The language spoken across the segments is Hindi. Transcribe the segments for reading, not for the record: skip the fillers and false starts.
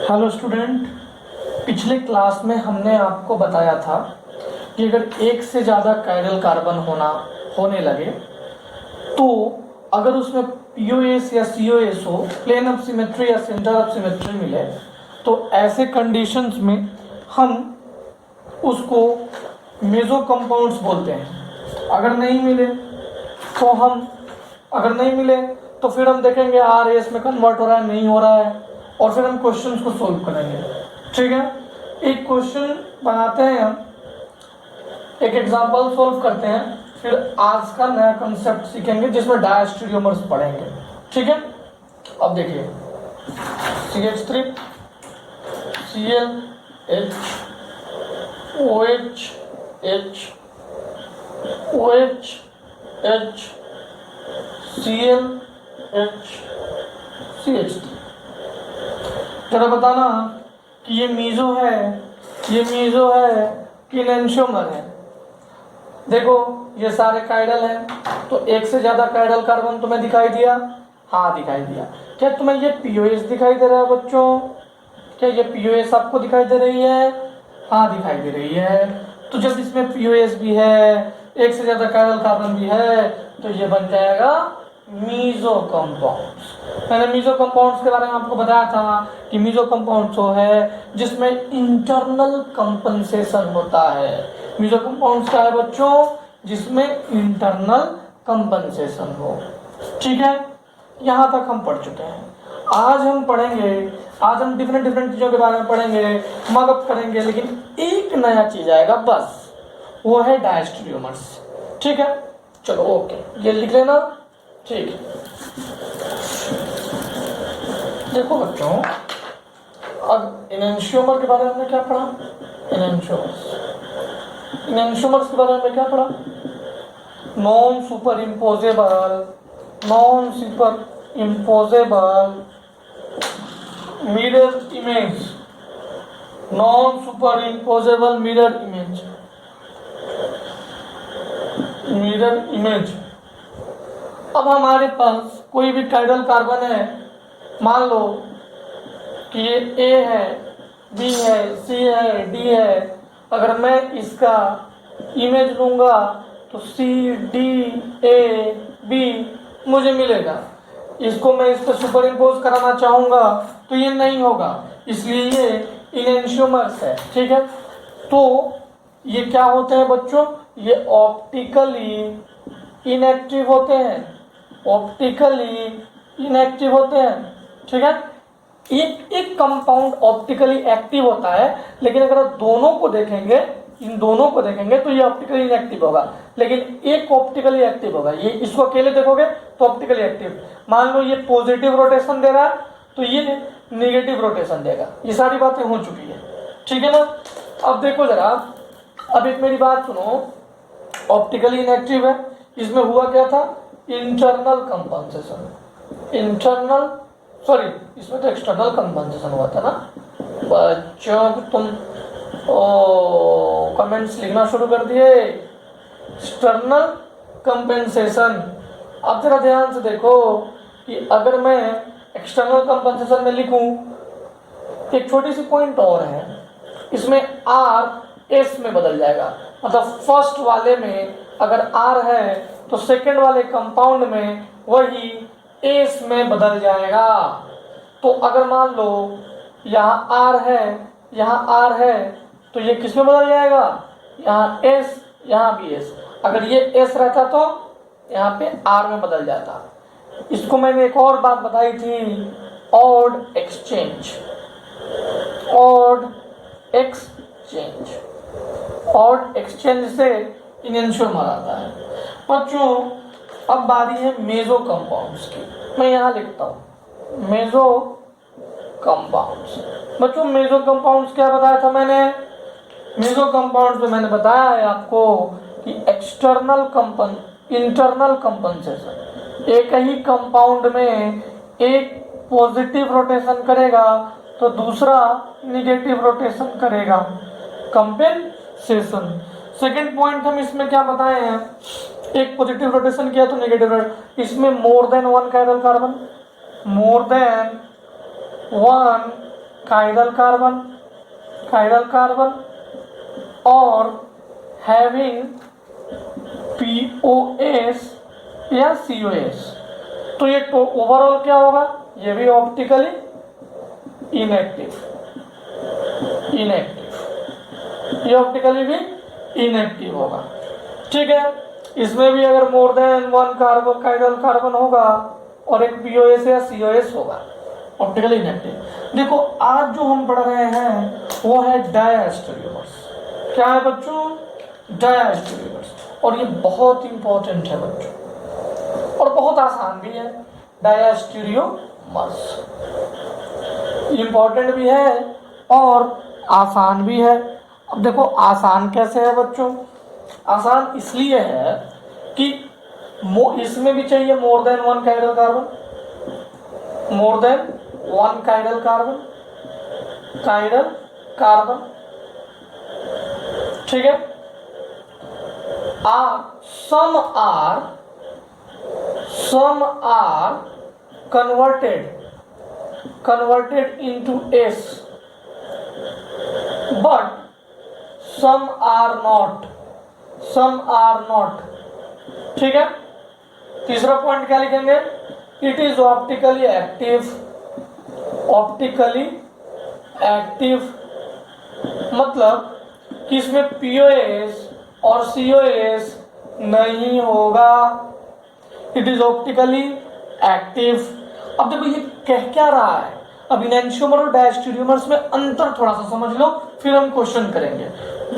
हेलो स्टूडेंट, पिछले क्लास में हमने आपको बताया था कि अगर एक से ज़्यादा कायरल कार्बन होने लगे तो अगर उसमें पीओएस या सीओएस हो, प्लेन ऑफ सिमेट्री या सेंटर ऑफ सिमेट्री मिले, तो ऐसे कंडीशंस में हम उसको मेसो कंपाउंड्स बोलते हैं। अगर नहीं मिले तो फिर हम देखेंगे आर एस में कन्वर्ट हो रहा है नहीं हो रहा है, और फिर हम क्वेश्चंस को सोल्व करेंगे। ठीक है, एक क्वेश्चन बनाते हैं, हम एक एग्जांपल सोल्व करते हैं, फिर आज का नया कंसेप्ट सीखेंगे जिसमें डायस्टेरियोमर्स पढ़ेंगे। ठीक है, अब देखिए CH3 Cl H OH H OH H Cl H CH3। जरा बताना कि ये मीजो है कि एनेंटियोमर है। देखो ये सारे काइरल हैं, तो एक से ज्यादा काइरल कार्बन तुम्हें दिखाई दिया? हाँ दिखाई दिया। क्या तुम्हें ये पीओएस दिखाई दे रहा है बच्चों? क्या ये पीओएस आपको दिखाई दे रही है? हाँ दिखाई दे रही है। तो जब इसमें पीओएस भी है, एक से ज्यादा काइरल कार्बन भी है, तो ये बन जाएगा मीजो कंपाउंड्स। मैंने मीजो कंपाउंड्स के बारे में आपको बताया था कि मीजो कंपाउंड्स वो है जिसमें इंटरनल कंपनसेशन होता है। मीजो कंपाउंड्स क्या है बच्चों? जिसमें इंटरनल कंपनसेशन हो। ठीक है, यहाँ तक हम पढ़ चुके हैं। आज हम डिफरेंट चीजों के बारे में पढ़ेंगे, मगअप करेंगे, लेकिन एक नया चीज आएगा बस, वो है डायस्टेरियोमर्स। ठीक है, चलो ओके, ये लिख लेना। ठीक है, देखो बच्चों, अब एनेंटियोमर के बारे में हमने क्या पढ़ा? एनेंटियोमर्स के बारे में क्या पढ़ा? Non super imposable mirror image. अब हमारे पास कोई भी काइरल कार्बन है, मान लो कि ये A है, B है, C है, D है। अगर मैं इसका इमेज लूंगा तो C D A B मुझे मिलेगा। इसको मैं इस पर सुपर इम्पोज कराना चाहूंगा तो ये नहीं होगा, इसलिए ये इनेंटियोमर्स है। ठीक है, तो ये क्या होते हैं बच्चों? ये ऑप्टिकली इनएक्टिव होते हैं। ठीक है, एक कंपाउंड ऑप्टिकली एक्टिव होता है, लेकिन अगर इन दोनों को देखेंगे तो ये ऑप्टिकली इनएक्टिव होगा, लेकिन एक ऑप्टिकली एक्टिव होगा। ये इसको अकेले देखोगे तो ऑप्टिकली एक्टिव। मान लो ये पॉजिटिव रोटेशन दे रहा है तो ये नेगेटिव रोटेशन देगा। ये सारी बातें हो चुकी है। ठीक है ना? अब देखो जरा, अब एक मेरी बात सुनो, ऑप्टिकली इनएक्टिव है, इसमें हुआ क्या था? Internal compensation. इसमें तो एक्सटर्नल कंपनसेशन हुआ था ना बच्चों। तुम कमेंट्स लिखना शुरू कर दिए। External compensation. अब जरा ध्यान से देखो कि अगर मैं एक्सटर्नल कंपनसेशन में लिखूं, एक छोटी सी पॉइंट और है, इसमें R S में बदल जाएगा। मतलब फर्स्ट वाले में अगर R है तो सेकंड वाले कंपाउंड में वही S में बदल जाएगा। तो अगर मान लो यहाँ R है तो ये किस में बदल जाएगा? यहाँ S, यहाँ भी S। अगर ये S रहता तो यहाँ पे R में बदल जाता। इसको मैंने एक और बात बताई थी, ऑड एक्सचेंज। ऑड एक्सचेंज से इनेंटियोमर आता है बच्चों। अब बारी है मेसो कंपाउंड्स की। मैं यहाँ लिखता हूँ मेसो कंपाउंड्स। बच्चों मेसो कंपाउंड्स क्या बताया था मैंने? मेसो कंपाउंड्स में मैंने बताया है आपको कि इंटरनल कंपनसेशन। एक ही कंपाउंड में एक पॉजिटिव रोटेशन करेगा तो दूसरा निगेटिव रोटेशन करेगा, कंपेंसेशन। सेकेंड पॉइंट हम इसमें क्या बताए हैं? एक पॉजिटिव रोटेशन किया तो नेगेटिव रोटेशन। इसमें मोर देन वन कायरल कार्बन, मोर देन वन काइरल कार्बन और हैविंग POS या COS, तो ये तो ओवरऑल क्या होगा, ये भी ऑप्टिकली इनएक्टिव, ये ऑप्टिकली भी इनएक्टिव होगा। ठीक है, इसमें भी अगर मोर than one carbon chiral carbon होगा और एक POS या COS होगा, ऑप्टिकली इनएक्टिव। देखो आज जो हम पढ़ रहे हैं वो है डायस्टेरियोमर्स। क्या है बच्चों, डायस्टेरियोमर्स, और ये बहुत इंपॉर्टेंट है बच्चों और बहुत आसान भी है। डायस्टेरियोमर्स इंपॉर्टेंट भी है और आसान भी है। अब देखो आसान कैसे है बच्चों, आसान इसलिए है कि इसमें भी चाहिए मोर देन वन काइरल कार्बन, मोर देन वन काइरल कार्बन, ठीक है। some are converted into S, but some are not, ठीक है। तीसरा पॉइंट क्या लिखेंगे, इट इज ऑप्टिकली एक्टिव, मतलब कि इसमें POS और COS नहीं होगा, इट इज ऑप्टिकली एक्टिव। अब देखो ये कह क्या रहा है, अब इनैंशियोमर और डायस्टेरियोमर्स में अंतर थोड़ा सा समझ लो, फिर हम क्वेश्चन करेंगे।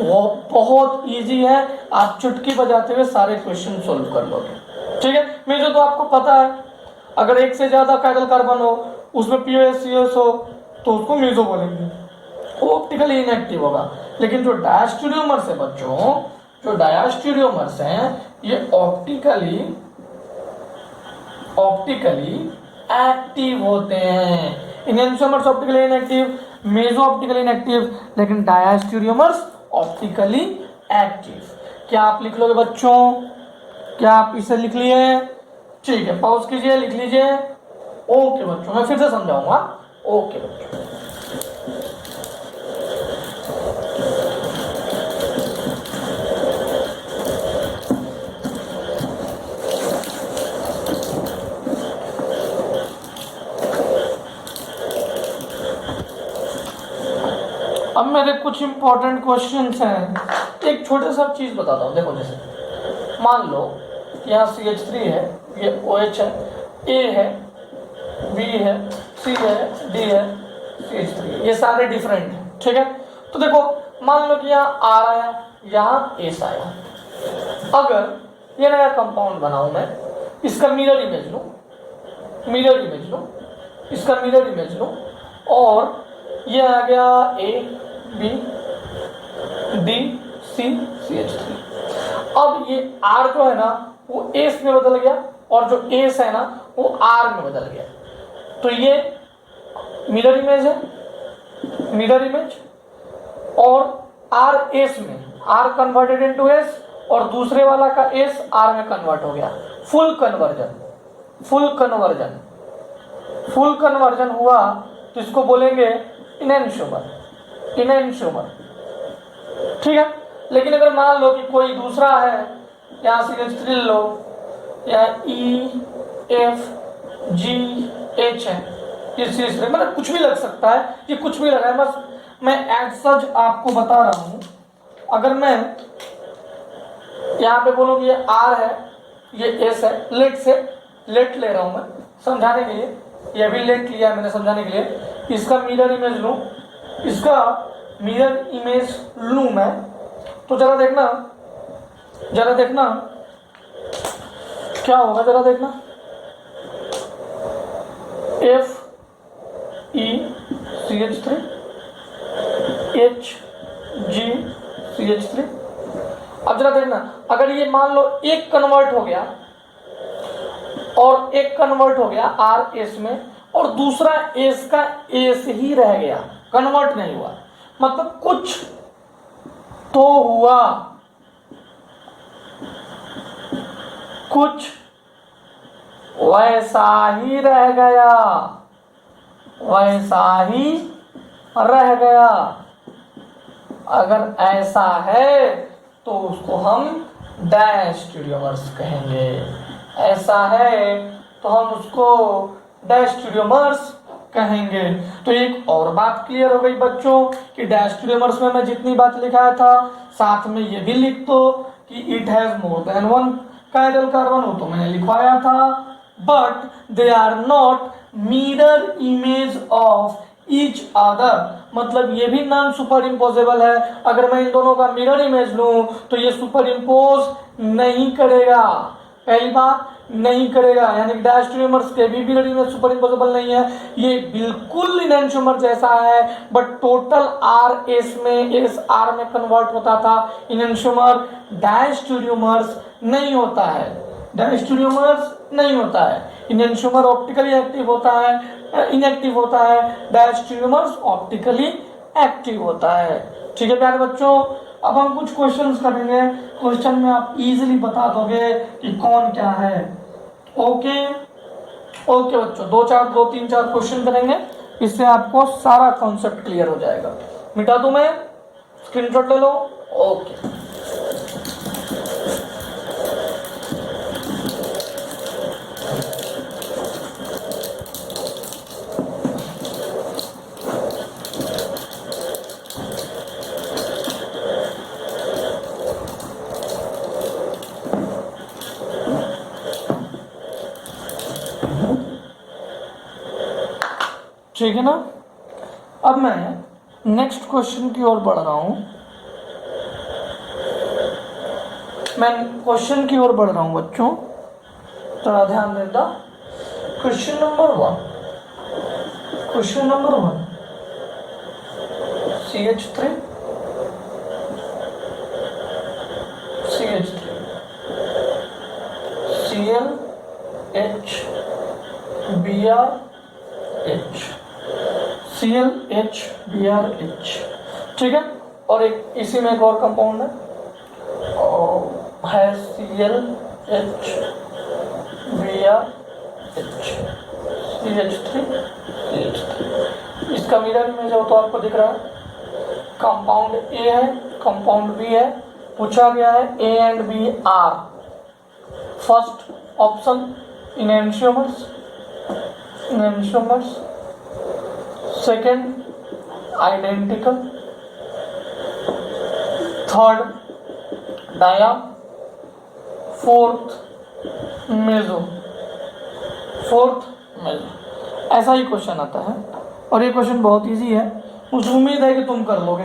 वो बहुत इजी है, आप चुटकी बजाते हुए सारे क्वेश्चन सोल्व कर लोगे, ठीक है। मेजो तो आपको पता है, अगर एक से ज्यादा काइरल कार्बन हो, उसमें POS COS हो, तो उसको मेजो बोलेंगे, वो ऑप्टिकली इनएक्टिव होगा। लेकिन जो डायस्टेरियोमर्स है बच्चों, जो डायस्टेरियोमर्स हैं, ये ऑप्टिकली एक्टिव होते हैं। इनैंशियोमर्स ऑप्टिकली इनएक्टिव, मेजो ऑप्टिकली इनएक्टिव, लेकिन डायस्टेरियोमर्स ऑप्टिकली एक्टिव। क्या आप लिख लोगे बच्चों, क्या आप इसे लिख लिए? ठीक है, पॉज कीजिए, लिख लीजिए। ओके बच्चों, मैं फिर से समझाऊंगा। ओके बच्चों, अब मेरे कुछ इंपॉर्टेंट क्वेश्चंस हैं। एक छोटे सा चीज बताता हूँ, देखो जैसे मान लो यहाँ CH3 है, ये OH है, A है, B है, C है, D है, CH3, ये सारे डिफरेंट हैं, ठीक है। तो देखो मान लो कि यहाँ R आया, यहाँ S आया। अगर ये नया कंपाउंड बनाऊं मैं, इसका मिरर इमेज लूं, इसका मिरर इमेज लूं, और ये आ गया A B D C CH3। अब ये R जो है ना वो S में बदल गया, और जो S है ना वो R में बदल गया। तो ये मिरर इमेज है, और R S में, R कन्वर्टेड इनटू S, और दूसरे वाला का S R में कन्वर्ट हो गया। फुल कन्वर्जन हुआ, तो इसको बोलेंगे इनैंशियोमर, ठीक है। लेकिन अगर मान लो कि कोई दूसरा है, यहाँ CH3 लो, यहाँ E F G H है, ये CH3, मतलब कुछ भी लग सकता है, ये कुछ भी लगा है, बस मैं एज सच आपको बता रहा हूँ। अगर मैं यहाँ पे बोलूँ कि ये R है, ये S है, लेट ले रहा हूँ मैं समझाने के लिए, ये भी लेट लिया मैंने समझाने के लिए। इसका मिरर इमेज लूँ, मैं, तो जरा देखना क्या होगा, जरा देखना। F E CH3 H G CH3। अब जरा देखना, अगर ये मान लो एक कन्वर्ट हो गया और एक कन्वर्ट हो गया R S में, और दूसरा S का S ही रह गया, कन्वर्ट नहीं हुआ, मतलब कुछ तो हुआ, कुछ वैसा ही रह गया, वैसा ही रह गया। अगर ऐसा है तो उसको हम डैश स्टीरियोमर्स कहेंगे। ऐसा है तो हम उसको डैश स्टीरियोमर्स कहेंगे। तो एक और बात क्लियर हो गई बच्चों कि डैश स्टीरियोमर्स में मैं जितनी बात लिखाया था साथ में ये भी लिख दो कि it has more than one chiral carbon, वो तो मैंने लिखवाया था, but they are not mirror image of each other. मतलब ये भी नॉन सुपर इम्पोजेबल है। अगर मैं इन दोनों का मिरर इमेज लूं तो ये सुपर इम्पोज नहीं करेगा। पहली बात नहीं करेगा, यानी डैश ट्यूमर्स के भी मिरर इमेज सुपर इम्पोजेबल नहीं है। ये बिल्कुल इनएंशियोमर जैसा है, बट टोटल आर एस में एस आर में कन्वर्ट होता था। इनएंशियोमर डैश ट्यूमर्स नहीं होता है, डैश ट्यूमर्स नहीं होता है। इनएंशियोमर ऑप्टिकली एक्टिव होता है, इनएक्टिव होता है। डैश ट्यूमर्स ऑप्टिकली एक्टिव होता है। ठीक है प्यारे बच्चों, अब हम कुछ क्वेश्चंस करेंगे। क्वेश्चन में आप इजीली बता दोगे कि कौन क्या है। ओके ओके बच्चों, दो तीन चार क्वेश्चन करेंगे, इससे आपको सारा कॉन्सेप्ट क्लियर हो जाएगा। मिटा दूं मैं, स्क्रीनशॉट ले लो। ओके ठीक है ना। अब मैं नेक्स्ट क्वेश्चन की ओर बढ़ रहा हूं। मैं क्वेश्चन की ओर बढ़ रहा हूं बच्चों, थोड़ा ध्यान देता। Question number 1, question number 1, CH3 CH3 Cl H Br H Cl H Br H। ठीक है, और एक इसी में एक और कंपाउंड है Cl H Br H CH3 CH3। इसका मिरर इमेज हो तो आपको दिख रहा है। कंपाउंड ए है, कंपाउंड बी है। पूछा गया है A and B are first option enantiomers, enantiomers. Second identical, third dia, fourth meso, fourth meso. ऐसा ही क्वेश्चन आता है और ये क्वेश्चन बहुत इजी है, मुझे उम्मीद है कि तुम कर लोगे।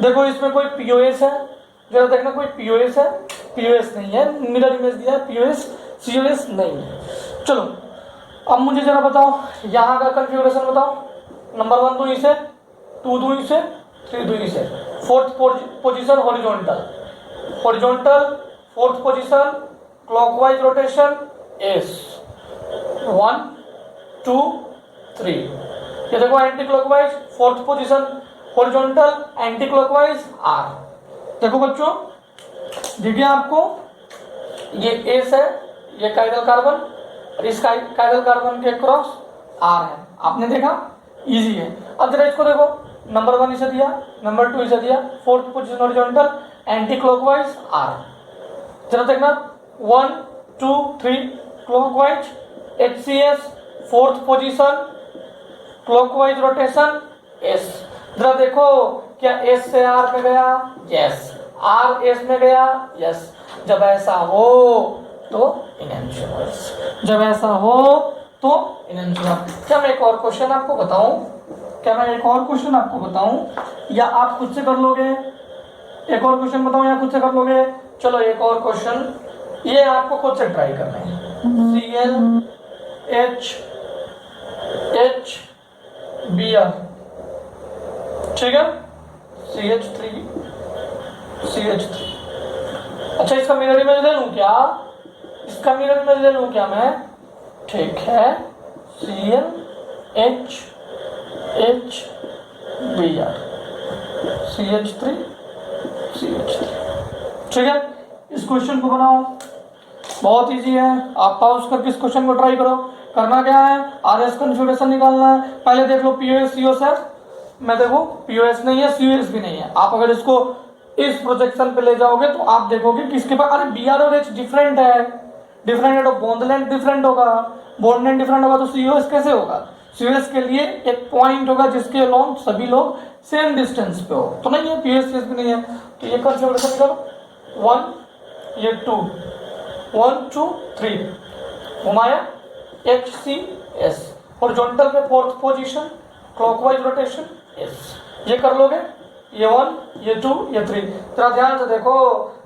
देखो इसमें कोई पीओएस है, जरा देखना कोई पीओएस है, पीओएस नहीं है। मिरर इमेज दिया है, पीओएस सीओएस नहीं है। चलो अब मुझे जरा बताओ यहाँ का कन्फिगरेशन बताओ। नंबर 1 दूं इसे, 2 दूं इसे, 3 दूं इसे। Fourth position horizontal, horizontal fourth position clockwise rotation S 1 2 3। ये देखो anticlockwise fourth position horizontal anticlockwise R. देखो बच्चों दिख गया आपको, ये एस है, ये काइरल कार्बन और इस काइरल कार्बन के क्रॉस आर है। आपने देखा, इजी है। अब जरा इसको देखो, नंबर 1 इसे दिया, नंबर 2 इसे दिया, fourth position horizontal anticlockwise R. जरा देखना 1 2 3 clockwise HCS fourth position clockwise rotation S. जरा देखो क्या एस से आर में गया, यस। आर एस में गया, यस। जब ऐसा हो तो इनएंशियोमर्स, जब ऐसा हो तो इनएंशियोमर। क्या मैं एक और क्वेश्चन आपको बताऊं, क्या मैं एक और क्वेश्चन आपको बताऊं या आप खुद से कर लोगे? एक और क्वेश्चन बताऊं या खुद से कर लोगे? चलो एक और क्वेश्चन, ये आपको खुद से ट्राई करना है। Cl H H Br, ठीक है, CH3 CH3। अच्छा इसका मिरर इमेज ले लूं क्या? इसका मिरर इमेज ले लूं क्या मैं? ठीक है, Cl H H Br CH3 CH3। ठीक है, इस क्वेश्चन को बनाओ, बहुत इजी है। आप पाउज करके इस क्वेश्चन को ट्राई करो। करना क्या है, आरएस कन्फिगरेशन निकालना है। पहले देख लो पीओएस सीओएस है, मैं देखो पीओएस नहीं है, सीओएस भी नहीं है। आप अगर इसको इस प्रोजेक्शन पे ले जाओगे तो आप देखोगे कि इसके पास, अरे बी आर और एच डिफरेंट है, डिफरेंट है तो बॉन्ड लेंथ डिफरेंट होगा, बॉन्ड लेंथ डिफरेंट होगा तो सीओएस कैसे होगा? सीओएस के लिए एक पॉइंट होगा जिसके अलोंग सभी लोग सेम डिस्टेंस पे हो, तो नहीं है, पीओएस भी नहीं है। तो ये कंफिगरेशन करो 1, ये 2, 1 2 3 घुमाया एच सी एस, हॉरिजॉन्टल पे fourth position, clockwise rotation S. ये कर लोगे, ये 1, ये 2, ये 3। जरा ध्यान से देखो,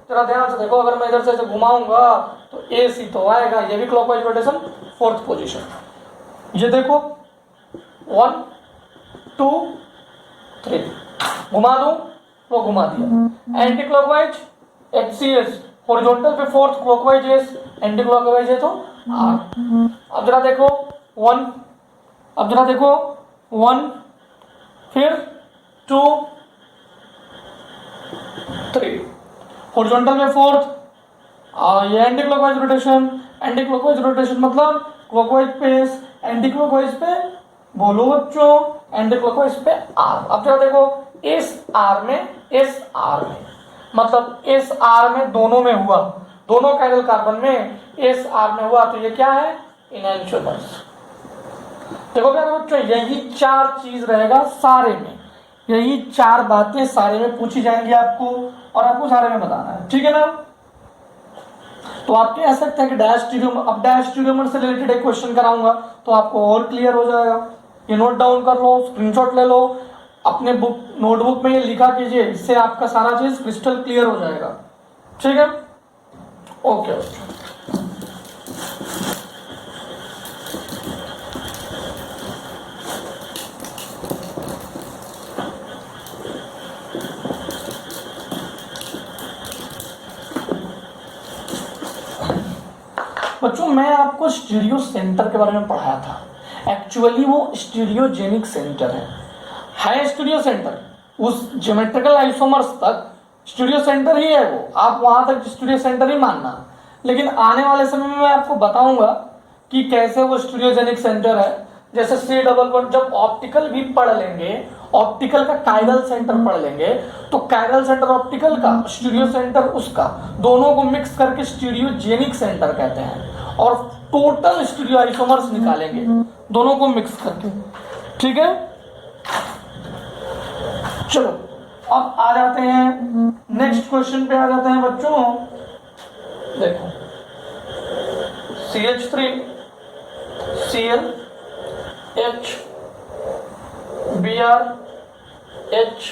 जरा ध्यान से देखो, अगर मैं इधर से घुमाऊंगा तो ए सी तो आएगा, ये भी क्लॉकवाइज रोटेशन फोर्थ पोजीशन। ये देखो 1 2 3 घुमा दूं वो घुमा दिया। Anti clockwise H C S, horizontal पे fourth, clockwise S, anti clockwise है तो आर। अब जरा देखो 1, अब जरा देखो 1 फिर 2 3, हॉरिजॉन्टल में फोर्थ, ये anti clockwise rotation. Anti clockwise rotation मतलब क्लॉकवाइज पे एस, एंटी क्लॉकवाइज पे, बोलो बच्चों, एंटी क्लॉकवाइज पे आर। अब जरा देखो इस आर में, इस आर में, मतलब इस आर में दोनों में हुआ, दोनों कायरल कार्बन में इस आर में हुआ, तो ये क्या है? इनएंशियोमर्स। देखो क्या बच्चों, यही 4 चीज रहेगा सारे में, यही 4 बातें सारे में पूछी जाएंगी आपको, और आपको सारे में बताना है, ठीक है ना? तो आप कह सकते हैं कि डायस्टीरियोमर, अब डायस्टीरियोमर से रिलेटेड एक क्वेश्चन कराऊंगा तो आपको और क्लियर हो जाएगा। ये नोट डाउन कर लो, स्क्रीनशॉट ले लो, अपने बुक नोटबुक में ये लिखा कीजिए, इससे आपका सारा चीज क्रिस्टल क्लियर हो जाएगा, ठीक है? ओके बच्चों, मैं आपको स्टीरियो सेंटर के बारे में पढ़ाया था। एक्चुअली वो स्टीरियोजेनिक सेंटर है स्टीरियो सेंटर, उस ज्योमेट्रिकल आइसोमर्स तक स्टीरियो सेंटर ही है वो, आप वहां तक स्टीरियो सेंटर ही मानना। लेकिन आने वाले समय में मैं आपको बताऊंगा कि कैसे वो स्टीरियोजेनिक सेंटर है। जैसे सी डबल वन, जब ऑप्टिकल भी पढ़ लेंगे, ऑप्टिकल का कायरल सेंटर पढ़ लेंगे, तो कायरल सेंटर ऑप्टिकल का, स्टीरियो सेंटर उसका, दोनों को मिक्स करके स्टीरियोजेनिक सेंटर कहते हैं, और टोटल स्टीरियो आइसोमर्स निकालेंगे दोनों को मिक्स करके, ठीक है? चलो अब आ जाते हैं नेक्स्ट क्वेश्चन पे, आ जाते हैं बच्चों। देखो CH3 Cl H Br H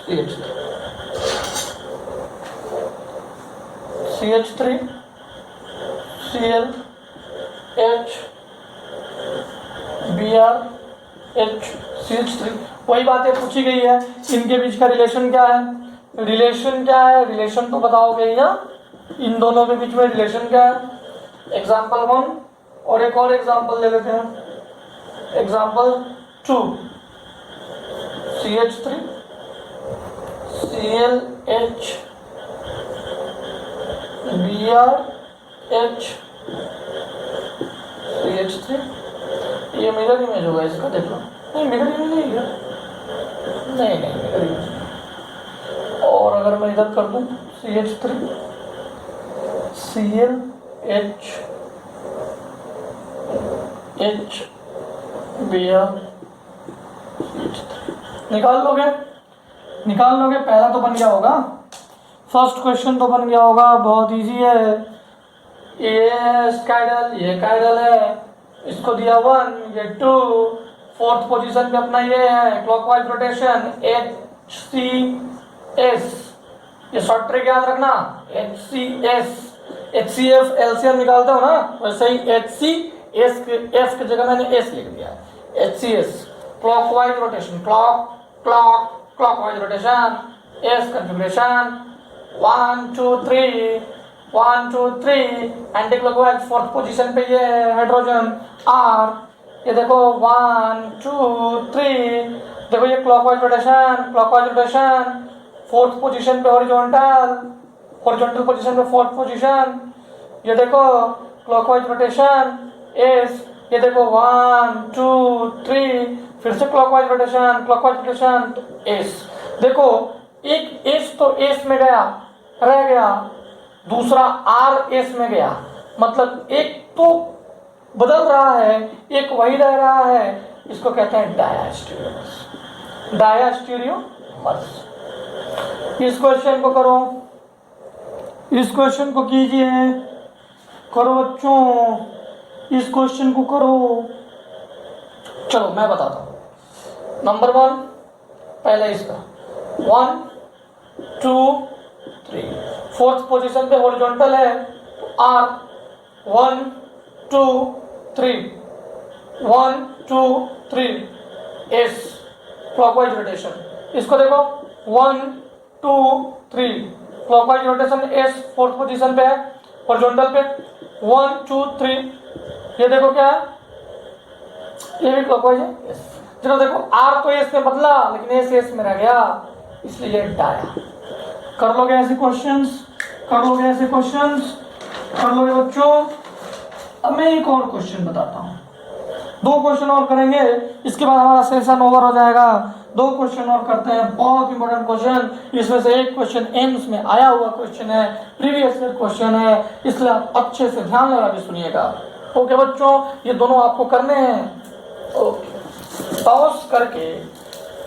CH3 CH3 Cl H Br H CH3, वही बातें पूछी गई है। इनके बीच का रिलेशन क्या है? रिलेशन क्या है? रिलेशन तो बताओगे ही ना, इन दोनों के बीच में रिलेशन क्या है? एग्जाम्पल 1 और एक और एग्जाम्पल ले लेते हैं, example 2, CH3 Cl H Br H CH3। ये मिरर इमेज होगा इसका, देखो, नहीं मिरर इमेज नहीं है, नहीं मिरर इमेज। और अगर मैं इधर कर दूं CH3 Cl H H Br CH3, निकाल लोगे? निकाल लोगे? पहला तो बन गया होगा, फर्स्ट क्वेश्चन तो बन गया होगा, बहुत इजी है। ये कायरल, ये कायरल है, इसको दिया 1, ये 2, फोर्थ पोजीशन पे अपना ये है क्लॉकवाइज रोटेशन HCS, ये शॉर्ट ट्रिक याद रखना, HCS, HCF एलसीएम निकालते हो ना, वैसे ही HCS F की जगह मैंने S लिख दिया, HCS clockwise rotation, clockwise rotation, S configuration 1 2 3 1 2 3, anti clockwise fourth position पे ये हाइड्रोजन R, ये देखो 1 2 3, देखो ये क्लॉकवाइज रोटेशन फोर्थ पोजीशन पे हॉरिजॉन्टल पोजीशन पे फोर्थ पोजीशन, ये देखो क्लॉकवाइज रोटेशन S, ये देखो 1 2 3, फिर से क्लॉकवाइज रोटेशन तो एस। देखो एक एस तो एस में गया, रह गया, दूसरा आर एस में गया, मतलब एक तो बदल रहा है, एक वही रह रहा है, इसको कहते हैं डायास्टीरियोमर्स। डायास्टीरियोमर्स। इस क्वेश्चन को करो, इस क्वेश्चन को कीजिए, करो बच्चों, इस क्वेश्चन को करो। चलो मैं बताता हूं। नंबर 1 पहले इसका 1 2 3, फोर्थ पोजीशन पे हॉरिजॉन्टल है तो आर 1 2 3 1 2 3 एस क्लॉकवाइज रोटेशन। इसको देखो 1 2 3 clockwise rotation S fourth position पे है हॉरिजॉन्टल पे 1 2 3। ये देखो क्या है, ये भी क्लॉकवाइज है एस। चलो देखो आर तो एस में बदला लेकिन एस एस में रह गया, इसलिए डाया। कर लोगे ऐसे क्वेश्चंस, कर लोगे ऐसे क्वेश्चंस, कर लोगे बच्चों। अब मैं एक और क्वेश्चन बताता हूं, 2 क्वेश्चन और करेंगे, इसके बाद हमारा सेशन ओवर हो जाएगा। 2 क्वेश्चन और करते हैं, बहुत इंपॉर्टेंट क्वेश्चन। इसमें से एक क्वेश्चन एम्स में आया हुआ क्वेश्चन है, प्रीवियस ईयर क्वेश्चन है, इसलिए आप अच्छे से ध्यान लगा के सुनिएगा। ओके बच्चों, ये दोनों आपको करने हैं। ओके, पॉज करके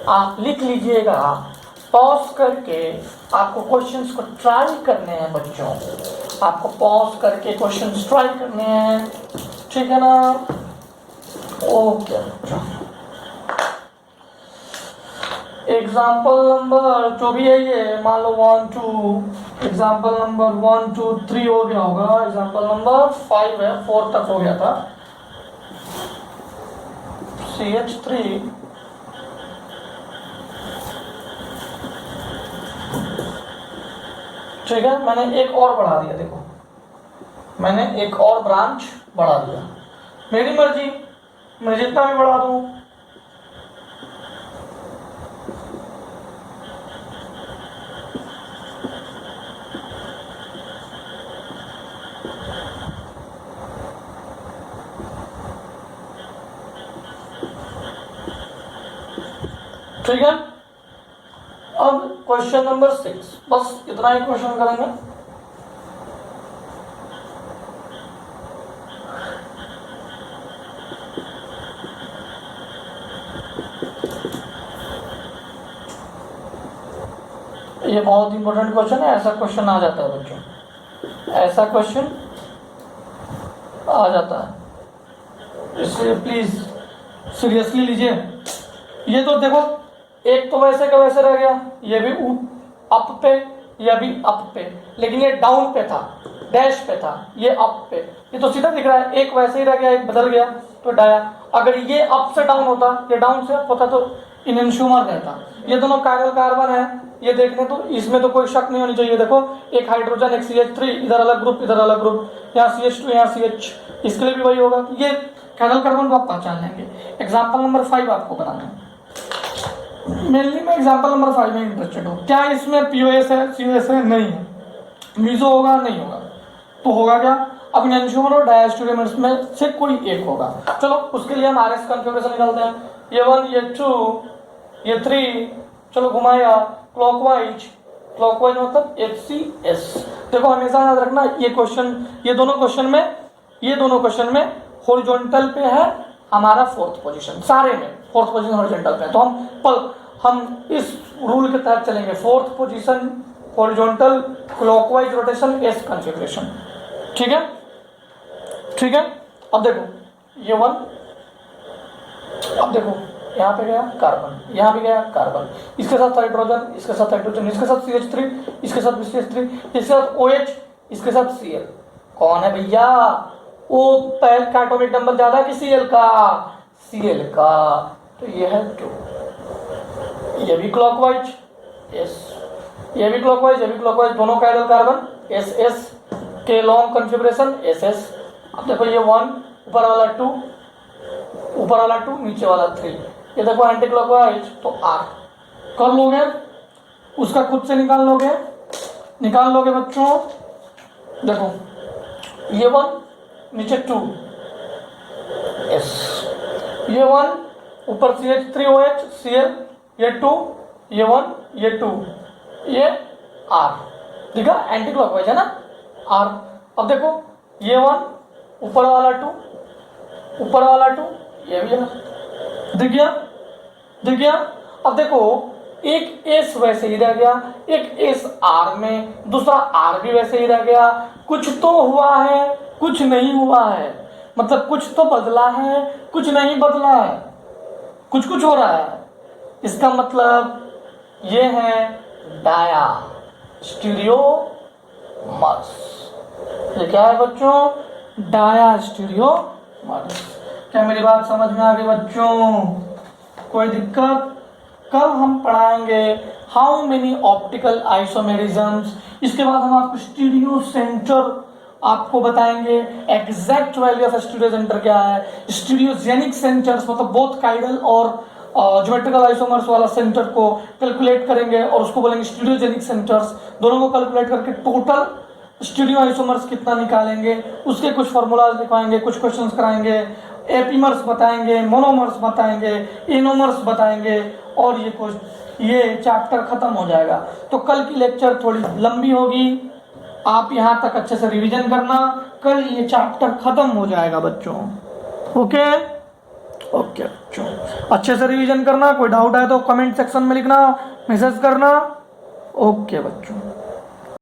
आप लिख लीजिएगा, पॉज करके आपको क्वेश्चंस को ट्राई करने हैं बच्चों, आपको पॉज करके क्वेश्चंस ट्राई करने हैं, ठीक है ना। ओके बच्चों, एग्जाम्पल नंबर जो भी है ये मान लो 1 2, एग्जाम्पल नंबर 1 2 3 हो गया होगा, एग्जाम्पल नंबर 5 है, 4 तक हो गया था। CH3 ठीक है, मैंने एक और बढ़ा दिया, देखो मैंने एक और ब्रांच बढ़ा दिया, मेरी मर्जी, मैं जितना भी बढ़ा दूं। ठीक है, अब क्वेश्चन नंबर 6, बस इतना ही क्वेश्चन करेंगे। ये बहुत इंपॉर्टेंट क्वेश्चन है, ऐसा क्वेश्चन आ जाता है बच्चों, ऐसा क्वेश्चन आ जाता है, इसलिए प्लीज सीरियसली लीजिए। ये तो देखो एक तो वैसे का वैसे रह गया, ये भी अप पे, ये भी अप पे, लेकिन ये डाउन पे था, डैश पे था, ये अप पे, ये तो सीधा दिख रहा है, एक वैसे ही रह गया, एक बदल गया तो डाया। अगर ये अप से डाउन होता, ये डाउन से अप होता तो इनेंशियोमर रहता। ये दोनों कायरल कार्बन है, ये देखने तो इसमें तो कोई शक नहीं होनी चाहिए। देखो एक हाइड्रोजन, एक CH3, इधर अलग ग्रुप, इधर अलग ग्रुप, यहाँ CH2, यहाँ CH, इसके लिए भी वही होगा। ये कायरल कार्बन को आप पहचान लेंगे। एग्जाम्पल नंबर 5 आपको बनाना है, मेनली मैं एग्जाम्पल नंबर 5 में इंटरेस्टेड हूँ। क्या इसमें POS है, COS है? नहीं है। मीजो होगा? नहीं होगा। तो होगा क्या? अब इनेंशियोमर और डायस्टीरियोमर्स में से कोई एक होगा। चलो उसके लिए हम RS कॉन्फ़िगरेशन निकालते हैं। ये 1, ये 2, ये 3, चलो घुमाया क्लॉकवाइज, क्लॉकवाइज मतलब HCS। देखो हमेशा याद रखना ये क्वेश्चन, ये दोनों क्वेश्चन में हॉरिजॉन्टल पे है हमारा फोर्थ पोजीशन, सारे में फोर्थ पोजीशन हॉरिजॉन्टल पे। तो हम इस रूल के तहत चलेंगे, fourth position horizontal clockwise rotation S configuration. ठीक है, ठीक है। अब देखो ये 1, अब देखो यहाँ पे गया कार्बन, यहाँ भी गया कार्बन, इसके साथ हाइड्रोजन, इसके साथ हाइड्रोजन, इसके साथ CH3, इसके साथ CH3, इसके साथ OH, इसके साथ Cl। कौन है भैया? वो पहले का एटॉमिक नंबर ज्यादा कि Cl का? Cl का। तो ये है 2, ये भी क्लॉकवाइज S, ये भी क्लॉकवाइज, ये भी क्लॉकवाइज, दोनों कायरल कार्बन SS के लॉन्ग कॉन्फ़िगरेशन SS। अब देखो ये 1, ऊपर वाला 2, ऊपर वाला 2, नीचे वाला 3, ये देखो एंटी क्लॉकवाइज, तो R कर लोगे, उसका खुद से निकाल लोगे बच्चों। देखो ये 1, नीचे 2 S, ये 1, ऊपर CH3OH Cl, ये 2, ये 1, ये 2, ये R, ठीक है, एंटी क्लॉकवाइज है ना R। अब देखो ये 1, ऊपर वाला 2, ऊपर वाला 2, ये भी है, दिख गया। अब देखो एक एस वैसे ही रह गया, एक एस आर में, दूसरा आर भी वैसे ही रह गया। कुछ तो हुआ है, कुछ नहीं हुआ है, मतलब कुछ तो बदला है, कुछ नहीं बदला है, कुछ कुछ हो रहा है। इसका मतलब ये है डाया स्टीरियोमर्स। ये क्या है बच्चों? डाया स्टीरियोमर्स। क्या मेरी बात समझ में आ गई बच्चों? कोई दिक्कत? कल हम पढ़ाएंगे हाउ मेनी ऑप्टिकल आइसोमेरिज्म्स। इसके बाद हम आपको स्टीरियो सेंटर आपको बताएंगे, exact value of stereo centre क्या है, स्टीरियोजेनिक सेंटर्स मतलब बोथ काइडल और ज्योमेट्रिकल आइसोमर्स वाला सेंटर को कैलकुलेट करेंगे और उसको बोलेंगे स्टीरियोजेनिक सेंटर्स। दोनों को कैलकुलेट करके टोटल स्टीरियो आइसोमर्स कितना निकालेंगे, उसके कुछ फॉर्मूलाज लिखवाएंगे, कुछ क्वेश्चंस कराएंगे, एपीमर्स बताएंगे, मोनोमर्स बताएंगे, इनोमर्स बताएंगे और ये चैप्टर खत्म हो जाएगा। तो कल की लेक्चर थोड़ी लंबी होगी, आप यहाँ तक अच्छे से रिवीजन करना, कल ये चैप्टर खत्म हो जाएगा बच्चों। ओके बच्चों, अच्छे से रिवीजन करना। कोई डाउट है तो कमेंट सेक्शन में लिखना, मैसेज करना। ओके बच्चों।